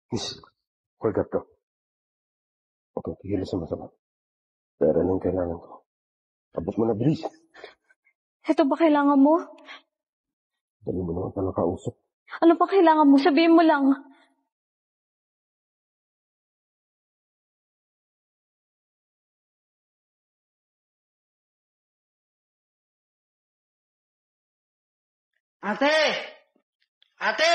Miss, hold up to. Okay, tigil sa masama. Pero anong kailangan ko? Abot mo na, bilis. Ito ba kailangan mo? Dali mo naman pala kausap. Ano pa kailangan mo? Sabihin mo lang. Ate! Ate!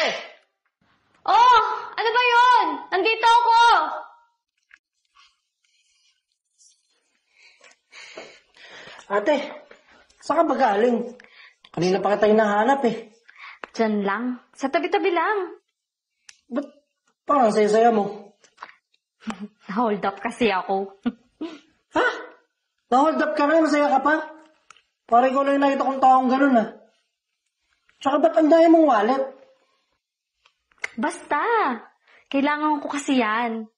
Oh! Ano ba yun? Nandito ako! Ate, saan ka ba galing? Kanina pa kita hinahanap eh. Diyan lang. Sa tabi-tabi lang. Ba't parang saya-saya mo? Hold up kasi ako. Ha? Na-hold up ka na, masaya ka pa? Parang ikaw lang yung nakita kong taong ganun ah. Tsaka ba't ang dami mong wallet? Basta. Kailangan ko kasi yan.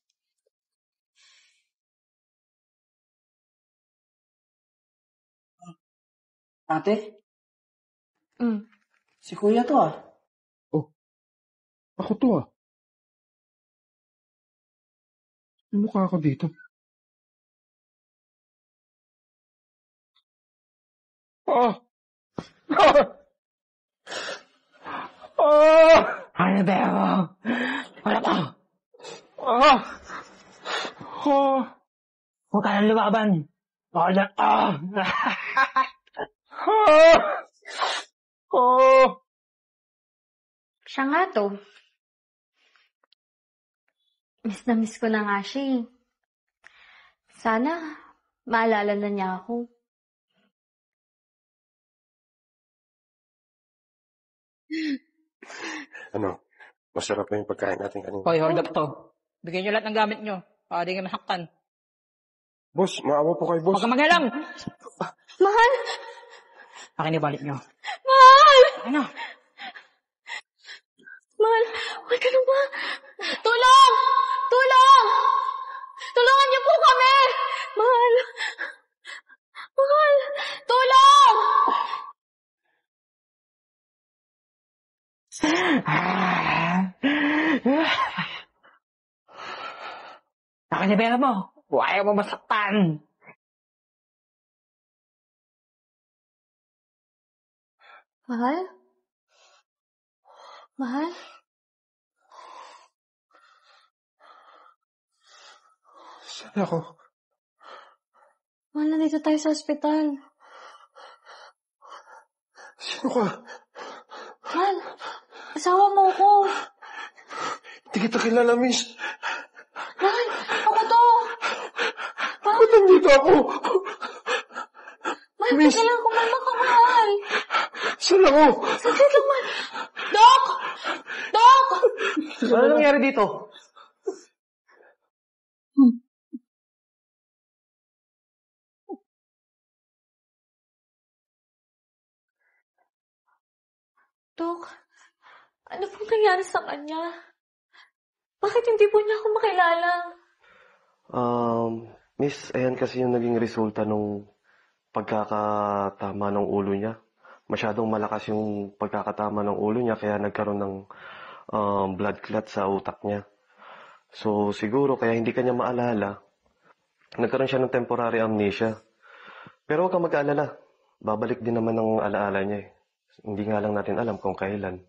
Ate, Mm. si kuya to ah. Ako to ah. May mukha ako dito. Ah! Ah! Ah! Ano ba mo? Wala pa. Ah! Ah! Huwag ka nang lumaban. Wala. Ah! Ah! Siya nga to. Miss na miss ko na nga siya eh. Sana maalala na niya ako. Ano? Masarap na yung pagkain natin kanina. Hoy, hold up to. Bigyan nyo lahat ng gamit nyo. Para di kayo masaktan. Boss, maawa po kayo, boss. Huwag ka mag-alam! Mahal! Akin ibalik nyo. Mahal! Ano? Mahal! Huwag ka na ba? Tulong! Tulong! Tulungan niyo po kami! Mahal! Mahal! Tulong! Akin na pera mo. Huwag ayaw mo masaktan. Mahal? Mahal? Saan ako? Mahal, nandito tayo sa ospital. Sino ka? Mahal, asawa mo ko. Hindi kita kilala, miss. Mahal, ako to. Bakit nandito ako? Mahal, Miss. kailangan kumalma ka, mahal. Saan ako? Saglit lang, mahal. Doc! Doc! Ano nangyari dito? Doc, ano pong nangyari sa kanya? Bakit hindi po niya ako makilala? Miss, ayan kasi yung naging resulta nung pagkakatama ng ulo niya. Masyadong malakas yung pagkakatama ng ulo niya kaya nagkaroon ng blood clot sa utak niya. So siguro kaya hindi kanya maalala. Nagkaroon siya ng temporary amnesia. Pero huwag kang mag-aalala. Babalik din naman ang alaala niya eh. Hindi nga lang natin alam kung kailan.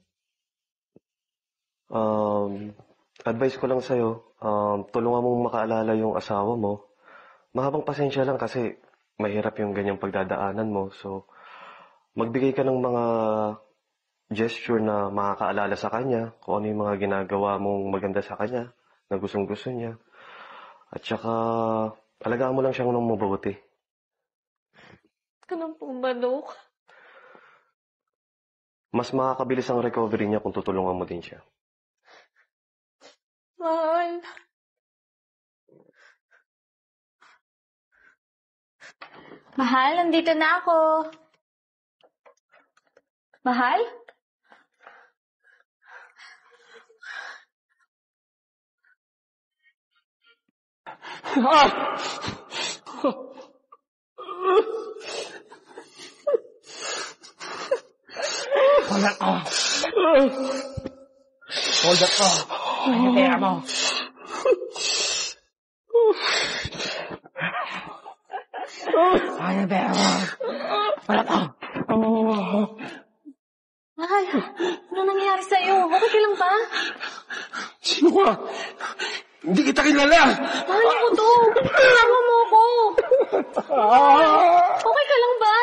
Advice ko lang sa'yo, tulungan mong makaalala yung asawa mo. Mahabang pasensya lang kasi mahirap yung ganyang pagdadaanan mo. So, magbigay ka ng mga gesture na makakaalala sa kanya, kung ano yung mga ginagawa mong maganda sa kanya, na gustong-gusto niya. At saka, alagaan mo lang siyang ng mabuti. Ganun po ba, Doc? Mas makakabilis ang recovery niya kung tutulungan mo din siya. Mahal. Mahal, nandito na ako. Mahal? Ah! Hold up to. Hold up to. Ano yung pera mo? Akin na pera mo. Wala pa. Mahal, ano nangyayari sa'yo? Okay ka lang ba? Sino ka? Hindi kita kilala! Mahal ko to. Kasama mo ako. Okay ka lang ba?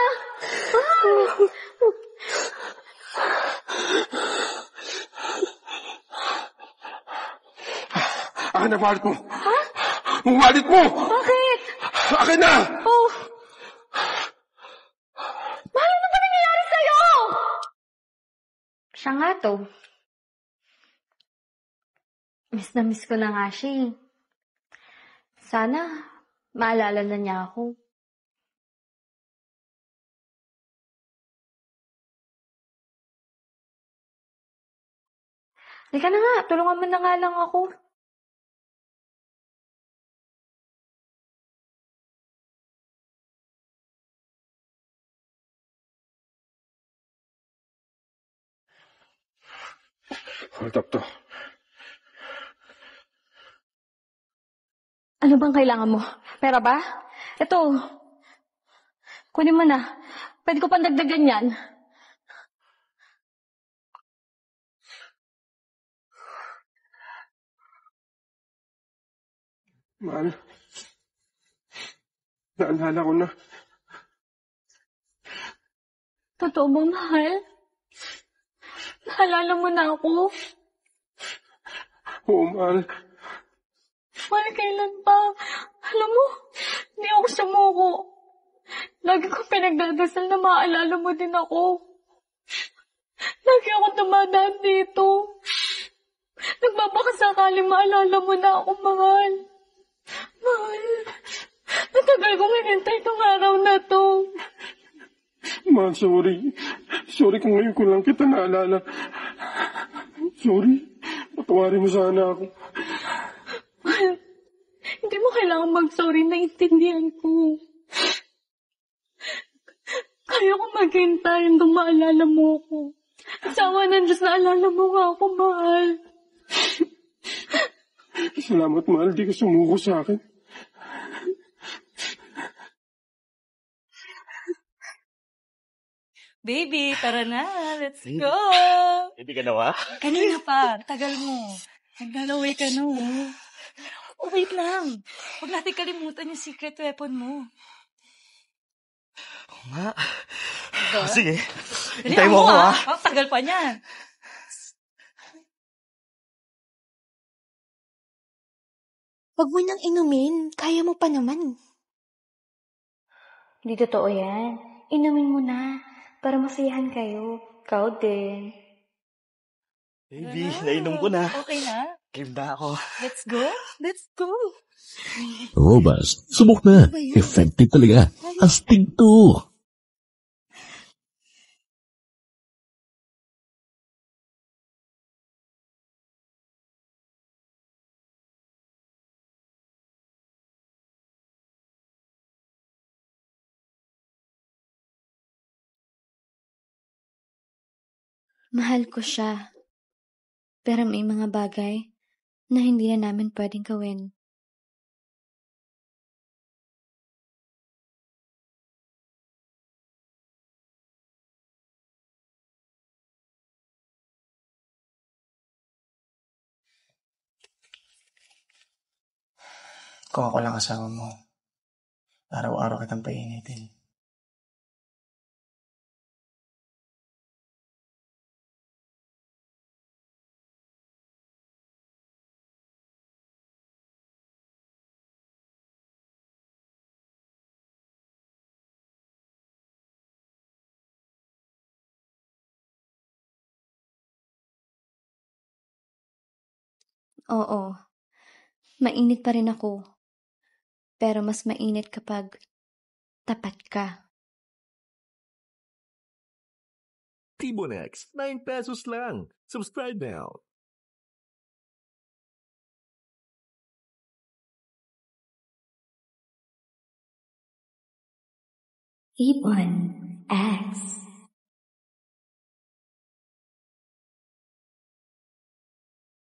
Akin na wallet mo! Ha? Ang wallet mo! Bakit? Akin na! Oh. Mahal, ano ba nangyayari sa'yo? Siya nga to. Miss na miss ko na nga siya. Sana, maalala na niya ako. Halika na nga, tulungan mo na nga lang ako. Hold up to. Ano bang kailangan mo? Pera ba? Ito. Kunin mo na. Pwede ko pang dagdagan yan. Mahal. Naalala ko na. Totoo ba, mahal? Naalala mo na ako? Oo, mahal. Mahal, kailan pa? Alam mo, hindi ako sumuko. Lagi ko pinagdadasal na maaalala mo din ako. Lagi ako dumadaan dito. Nagbabakasakali maalala mo na ako, mahal. Mahal, matagal kong hinintay itong araw na to. Mahal, sorry. Sorry kung ngayon ko lang kita naalala. Sorry. Patawarin mo sana ako. Mahal, hindi mo kailangan mag-sorry, naiintindihan ko. Kaya ko maghintay hanggang maalala mo ako. Asawa ng Diyos na alala mo nga ako, mahal. Salamat, mahal. Di ka sumuko sa akin. Baby, tara na. Let's go. Hindi ka nawa? Kanina pa. Tagal mo. Naglalaway ka na. Oh, wait lang. Huwag natin kalimutan yung secret weapon mo. Oo nga. Sige. Dali, Hintay mo ako, ha? Tagal pa niyan. Huwag mo nang inumin. Kaya mo pa naman. Hindi totoo yan. Inumin mo na. Para masayahan kayo. Ikaw din. Baby, nainom ko na. Okay na? Game na ako. Let's go. Let's go. Robust. Subok na. Effective talaga. Astig to. Mahal ko siya. Pero may mga bagay na hindi na namin pwedeng gawin. Kung ako lang kasama mo, araw-araw kitang painitin. Oo, mainit pa rin ako. Pero mas mainit kapag tapat ka. Tibonex, 9 pesos lang. Subscribe now. Ibon X.